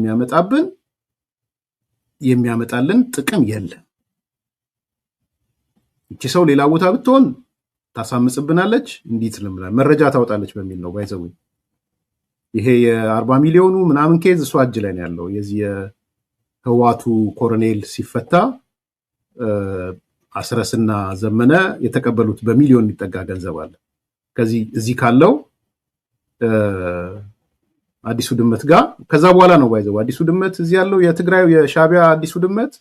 የሚያመጣልን ጥቅም የለም። እቺ ሰው ሌላ ቦታ ብትሆን ታሳምጽብናለች፣ እንዲት ልምናል መረጃ ታወጣለች በሚል ነው ባይዘው። ይሄ የ40 ሚሊዮኑ ምናምን ኬዝ እሷ እጅ ላይ ነው ያለው። የዚህ የህዋቱ ኮሎኔል ሲፈታ አስረስና ዘመነ የተቀበሉት በሚሊዮን የሚጠጋ ገንዘብ አለ። እዚህ ካለው አዲሱ ድመት ጋር ከዛ በኋላ ነው ባይዘው። አዲሱ ድመት እዚህ ያለው የትግራዩ የሻቢያ አዲሱ ድመት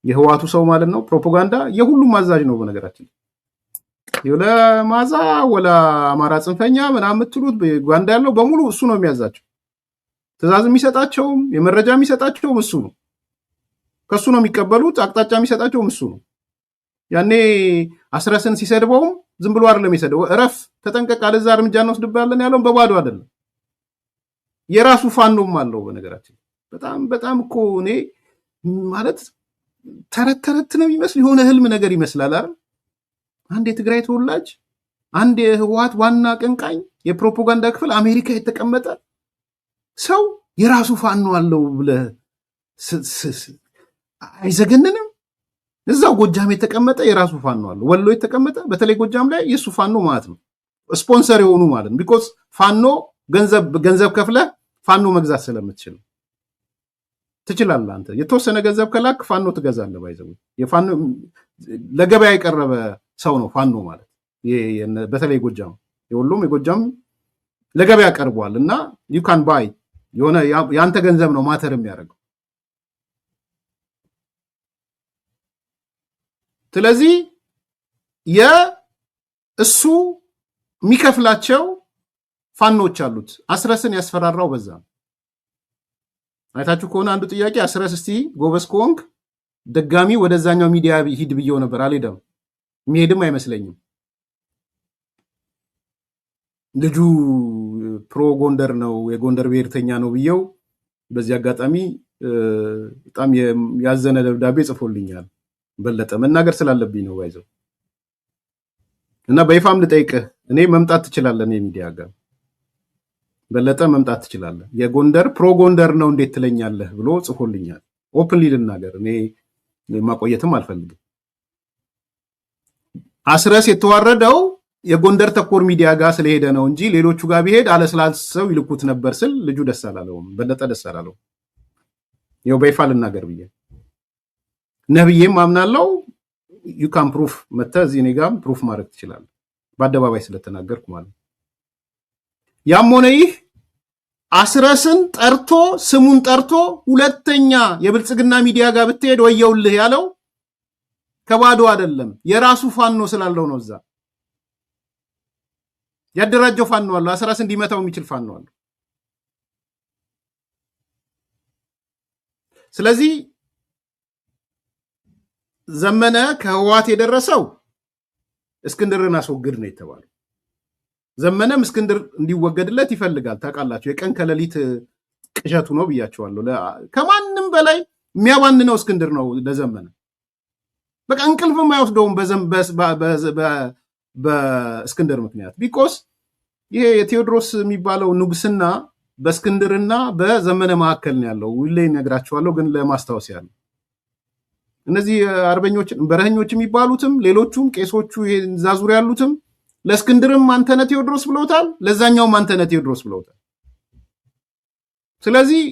የህዋቱ ሰው ማለት ነው። ፕሮፓጋንዳ የሁሉም አዛዥ ነው በነገራችን። የወለ ማዛ ወላ አማራ ጽንፈኛ ምናምን የምትሉት ጓንዳ ያለው በሙሉ እሱ ነው የሚያዛቸው። ትእዛዝ የሚሰጣቸውም የመረጃ የሚሰጣቸውም እሱ ነው። ከሱ ነው የሚቀበሉት። አቅጣጫ የሚሰጣቸውም እሱ ነው። ያኔ አስረስን ሲሰድበውም ዝም ብሎ አይደለም የሰደበው። እረፍ፣ ተጠንቀቅ፣ አለዛ እርምጃ እንወስድብሃለን ያለውን በባዶ አይደለም። የራሱ ፋኖም አለው በነገራችን። በጣም እኮ እኔ ማለት ተረት ነው የሚመስል፣ የሆነ ህልም ነገር ይመስላል አይደል? አንድ የትግራይ ተወላጅ፣ አንድ የህወሓት ዋና አቀንቃኝ፣ የፕሮፓጋንዳ ክፍል አሜሪካ የተቀመጠ ሰው የራሱ ፋኖ አለው ብለህ አይዘገንንም? እዛው ጎጃም የተቀመጠ የራሱ ፋኖ አለው፣ ወሎ የተቀመጠ በተለይ ጎጃም ላይ የሱ ፋኖ ማለት ነው። ስፖንሰር የሆኑ ማለት ነው። ቢኮዝ ፋኖ ገንዘብ ከፍለህ ፋኖ መግዛት ስለምትችል ትችላለህ። አንተ የተወሰነ ገንዘብ ከላክ ፋኖ ትገዛለህ። ባይዘው የፋኖ ለገበያ የቀረበ ሰው ነው ፋኖ ማለት። በተለይ ጎጃም የወሎም የጎጃም ለገበያ ቀርቧል እና ዩ ካን ባይ የሆነ ያንተ ገንዘብ ነው ማተር የሚያደርገው። ስለዚህ የእሱ የሚከፍላቸው ፋኖች አሉት። አስረስን ያስፈራራው በዛ ነው። አይታችሁ ከሆነ አንዱ ጥያቄ አስረስ እስቲ ጎበዝ ከሆንክ ደጋሚ ወደዛኛው ሚዲያ ሂድ ብየው ነበር። አልሄደም፣ የሚሄድም አይመስለኝም። ልጁ ፕሮ ጎንደር ነው፣ የጎንደር ብሔርተኛ ነው ብየው በዚህ አጋጣሚ በጣም ያዘነ ደብዳቤ ጽፎልኛል። በለጠ መናገር ስላለብኝ ነው ባይዘው እና በይፋም ልጠይቅህ፣ እኔ መምጣት ትችላለህ፣ እኔ ሚዲያ ጋር በለጠ መምጣት ትችላለህ። የጎንደር ፕሮ ጎንደር ነው እንዴት ትለኛለህ ብሎ ጽፎልኛል። ኦፕንሊ ልናገር፣ እኔ ማቆየትም አልፈልግም። አስረስ የተዋረደው የጎንደር ተኮር ሚዲያ ጋር ስለሄደ ነው እንጂ ሌሎቹ ጋር ቢሄድ አለስላሰው ይልኩት ነበር ስል ልጁ ደስ አላለውም፣ በለጠ ደስ አላለውም። ይኸው በይፋ ልናገር ብዬ ነብዬም አምናለው you can proof መተህ እዚህ እኔ ጋርም ፕሩፍ ማድረግ ትችላለህ በአደባባይ ስለተናገርኩ ማለት ያም ሆነ ይህ አስረስን ጠርቶ ስሙን ጠርቶ ሁለተኛ የብልጽግና ሚዲያ ጋር ብትሄድ ወየውልህ ያለው ከባዶ አይደለም የራሱ ፋኖ ስላለው ነው እዛ ያደራጀው ፋኖ አለ አስረስ እንዲመታው የሚችል ፋኖ አለ ስለዚህ ዘመነ ከህዋት የደረሰው እስክንድርን አስወግድ ነው የተባለው ዘመነም እስክንድር እንዲወገድለት ይፈልጋል ታውቃላችሁ የቀን ከሌሊት ቅዠቱ ነው ብያቸዋለሁ ከማንም በላይ የሚያባንነው እስክንድር ነው ለዘመነ በቃ እንቅልፍም አይወስደውም በእስክንድር ምክንያት ቢኮስ ይሄ የቴዎድሮስ የሚባለው ንጉስና በእስክንድርና በዘመነ መካከል ነው ያለው ሁሌ ነግራቸዋለሁ ግን ለማስታወስ ያለው እነዚህ አርበኞች በረኞች የሚባሉትም ሌሎቹም ቄሶቹ እዛ ዙሪያ ያሉትም ለእስክንድርም አንተነ ቴዎድሮስ ብለውታል ለዛኛውም አንተነ ቴዎድሮስ ብለውታል ስለዚህ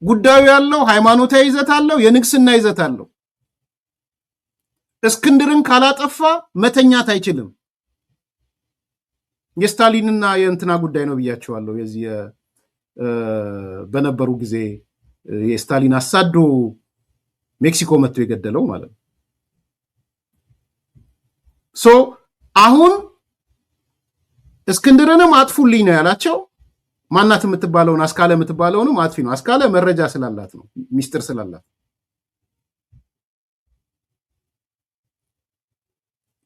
ጉዳዩ ያለው ሃይማኖታዊ ይዘት አለው የንግስና ይዘት አለው እስክንድርን ካላጠፋ መተኛት አይችልም የስታሊንና የእንትና ጉዳይ ነው ብያቸዋለሁ የዚህ በነበሩ ጊዜ የስታሊን አሳዶ ሜክሲኮ መጥቶ የገደለው ማለት ነው ሶ አሁን እስክንድርንም አጥፉልኝ ነው ያላቸው ማናት የምትባለውን አስካለ የምትባለውንም አጥፊ ነው አስካለ መረጃ ስላላት ነው ሚስጥር ስላላት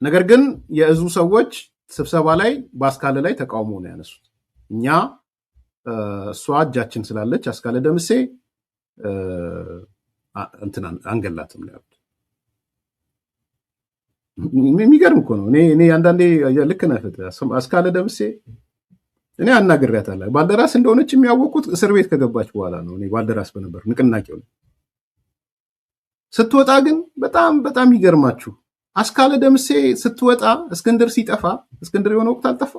ነገር ግን የእዙ ሰዎች ስብሰባ ላይ በአስካለ ላይ ተቃውሞ ነው ያነሱት እኛ እሷ እጃችን ስላለች አስካለ ደምሴ እንትና አንገላትም ነው ያሉት የሚገርም እኮ ነው እኔ አንዳንዴ ልክ ነህ አስካለ ደምሴ እኔ አናግሬያታለሁ ባልደራስ እንደሆነች የሚያወቁት እስር ቤት ከገባች በኋላ ነው እኔ ባልደራስ በነበር ንቅናቄው ስትወጣ ግን በጣም ይገርማችሁ አስካለ ደምሴ ስትወጣ እስክንድር ሲጠፋ እስክንድር የሆነ ወቅት አልጠፋ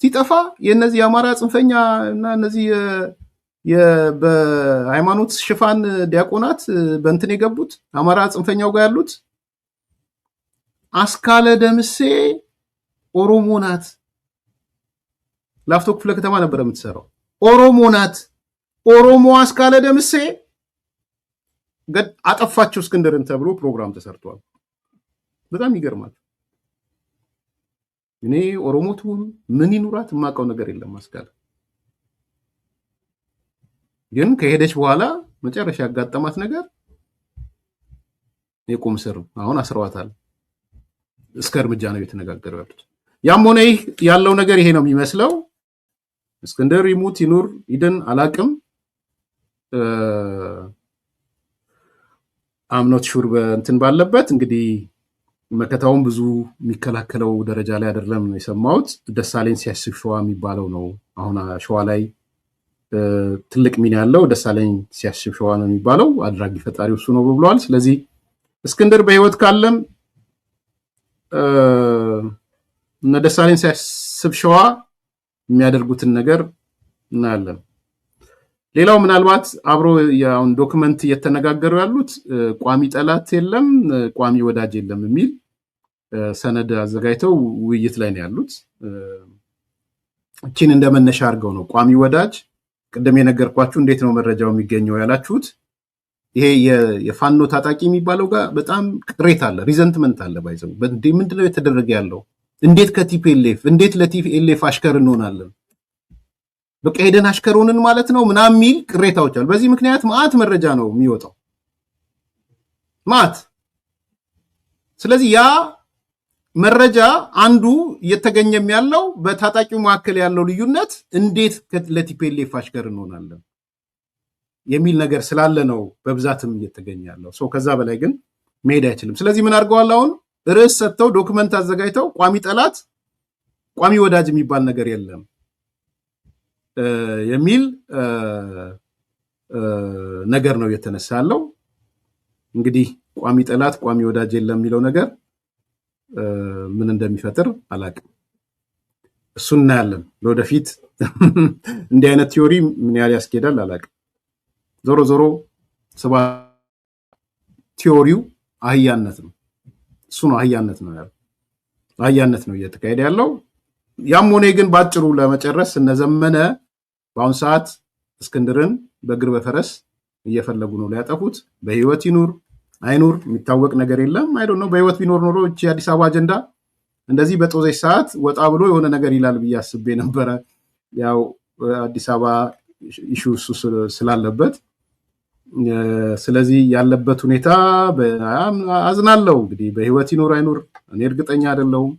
ሲጠፋ የነዚህ የአማራ ጽንፈኛ እና እነዚህ በሃይማኖት ሽፋን ዲያቆናት በእንትን የገቡት አማራ ጽንፈኛው ጋር ያሉት አስካለ ደምሴ ኦሮሞ ናት ላፍቶ ክፍለ ከተማ ነበር የምትሰራው ኦሮሞ ናት ኦሮሞ አስካለ ደምሴ አጠፋቸው እስክንድርን ተብሎ ፕሮግራም ተሰርቷል በጣም ይገርማል እኔ ኦሮሞቱም ምን ይኑራት የማውቀው ነገር የለም አስካለ ግን ከሄደች በኋላ መጨረሻ ያጋጠማት ነገር የቁም ስር አሁን አስረዋታል እስከ እርምጃ ነው የተነጋገሩ ያሉት ያም ሆነ ይህ ያለው ነገር ይሄ ነው የሚመስለው እስክንድር ይሙት ይኑር ይደን አላቅም አምኖት ሹር በእንትን ባለበት እንግዲህ መከታውን ብዙ የሚከላከለው ደረጃ ላይ አይደለም ነው የሰማሁት ደሳለኝ ሲያስብ ሸዋ የሚባለው ነው አሁን ሸዋ ላይ ትልቅ ሚና ያለው ደሳለኝ ሲያስብ ሸዋ ነው የሚባለው አድራጊ ፈጣሪው እሱ ነው ብለዋል ስለዚህ እስክንድር በህይወት ካለም እነ ደሳለኝ ሲያስብ ሸዋ የሚያደርጉትን ነገር እናያለን ሌላው ምናልባት አብሮ ያውን ዶክመንት እየተነጋገሩ ያሉት ቋሚ ጠላት የለም ቋሚ ወዳጅ የለም የሚል ሰነድ አዘጋጅተው ውይይት ላይ ነው ያሉት እቺን እንደመነሻ አድርገው ነው ቋሚ ወዳጅ ቅድም የነገርኳችሁ እንዴት ነው መረጃው የሚገኘው ያላችሁት ይሄ የፋኖ ታጣቂ የሚባለው ጋር በጣም ቅሬታ አለ ሪዘንትመንት አለ ባይዘው ምንድነው የተደረገ ያለው እንዴት ከቲፒኤልኤፍ እንዴት ለቲፒኤልኤፍ አሽከር እንሆናለን በቃ ሄደን አሽከሩንን ማለት ነው ምናምን የሚል ቅሬታዎች አሉ በዚህ ምክንያት ማአት መረጃ ነው የሚወጣው ማአት ስለዚህ ያ መረጃ አንዱ እየተገኘም ያለው በታጣቂው መካከል ያለው ልዩነት እንዴት ለቲፒኤልኤፍ አሽከር እንሆናለን የሚል ነገር ስላለ ነው በብዛትም እየተገኘ ያለው ሰው ከዛ በላይ ግን መሄድ አይችልም ስለዚህ ምን አድርገዋል አሁን ርዕስ ሰጥተው ዶክመንት አዘጋጅተው ቋሚ ጠላት ቋሚ ወዳጅ የሚባል ነገር የለም የሚል ነገር ነው የተነሳለው እንግዲህ ቋሚ ጠላት ቋሚ ወዳጅ የለም የሚለው ነገር ምን እንደሚፈጥር አላቅም እሱን እናያለን ለወደፊት እንዲህ አይነት ቲዮሪ ምን ያህል ያስኬዳል አላቅም ዞሮ ቲዮሪው አህያነት ነው። እሱ ነው አህያነት ነው ያለው። አህያነት ነው እየተካሄደ ያለው። ያም ሆነ ግን ባጭሩ ለመጨረስ እነዘመነ በአሁን ሰዓት እስክንድርን በእግር በፈረስ እየፈለጉ ነው ሊያጠፉት። በህይወት ይኑር አይኑር የሚታወቅ ነገር የለም። አይ ዶንት ኖ። በህይወት ቢኖር ኖሮ እቺ አዲስ አበባ አጀንዳ እንደዚህ በጦዘች ሰዓት ወጣ ብሎ የሆነ ነገር ይላል ብዬ አስቤ ነበረ። ያው አዲስ አበባ ኢሹ ስላለበት ስለዚህ ያለበት ሁኔታ አዝናለሁ። እንግዲህ በህይወት ይኑር አይኑር እኔ እርግጠኛ አይደለሁም።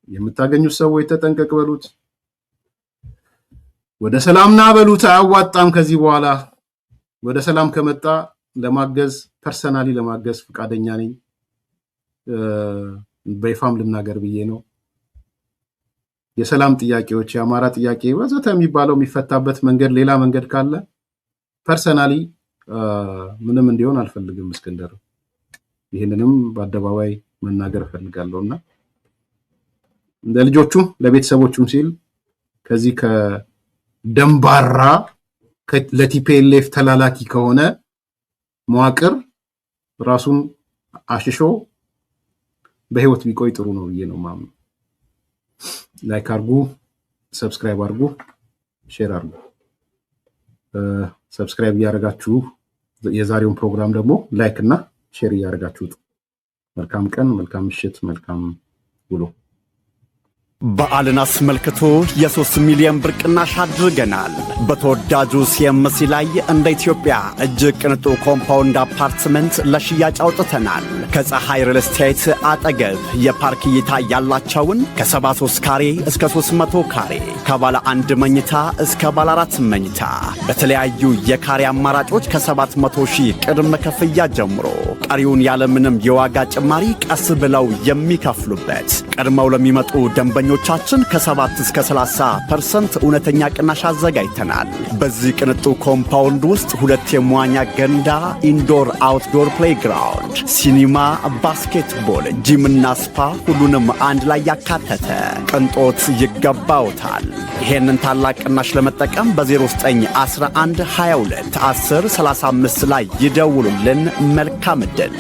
የምታገኙት ሰዎች ተጠንቀቅ በሉት፣ ወደ ሰላምና በሉት። አያዋጣም ከዚህ በኋላ። ወደ ሰላም ከመጣ ለማገዝ ፐርሰናሊ ለማገዝ ፍቃደኛ ነኝ። በይፋም ልናገር ብዬ ነው። የሰላም ጥያቄዎች የአማራ ጥያቄ ወዘተ የሚባለው የሚፈታበት መንገድ ሌላ መንገድ ካለ ፐርሰናሊ ምንም እንዲሆን አልፈልግም። እስክንድር ይህንንም በአደባባይ መናገር እፈልጋለሁና ለልጆቹም ለቤተሰቦቹም ሲል ከዚህ ከደንባራ ለቲፒኤልኤፍ ተላላኪ ከሆነ መዋቅር ራሱን አሽሾ በህይወት ቢቆይ ጥሩ ነው ብዬ ነው ማምነው። ላይክ አርጉ፣ ሰብስክራይብ አርጉ፣ ሼር አርጉ። ሰብስክራይብ እያደረጋችሁ የዛሬውን ፕሮግራም ደግሞ ላይክ እና ሼር እያደረጋችሁ መልካም ቀን፣ መልካም ምሽት፣ መልካም ውሎ። በዓልን አስመልክቶ የ3 ሚሊዮን ብር ቅናሽ አድርገናል። በተወዳጁ ሲኤምሲ ላይ እንደ ኢትዮጵያ እጅግ ቅንጡ ኮምፓውንድ አፓርትመንት ለሽያጭ አውጥተናል። ከፀሐይ ሪል ስቴት አጠገብ የፓርክ እይታ ያላቸውን ከ73 ካሬ እስከ 300 ካሬ፣ ከባለ 1 መኝታ እስከ ባለ 4 መኝታ በተለያዩ የካሬ አማራጮች ከ700 ሺህ ቅድመ ክፍያ ጀምሮ ቀሪውን ያለምንም የዋጋ ጭማሪ ቀስ ብለው የሚከፍሉበት ቀድመው ለሚመጡ ደንበኞቻችን ከ7 እስከ 30% እውነተኛ ቅናሽ አዘጋጅተናል። በዚህ ቅንጡ ኮምፓውንድ ውስጥ 2 የመዋኛ ገንዳ፣ ኢንዶር አውትዶር ፕሌይግራውንድ፣ ሲኒማ፣ ባስኬትቦል፣ ጂምና ስፓ ሁሉንም አንድ ላይ ያካተተ ቅንጦት ይገባውታል። ይሄንን ታላቅ ቅናሽ ለመጠቀም በ0911 22 10 35 ላይ ይደውሉልን። መልካም ዕድል።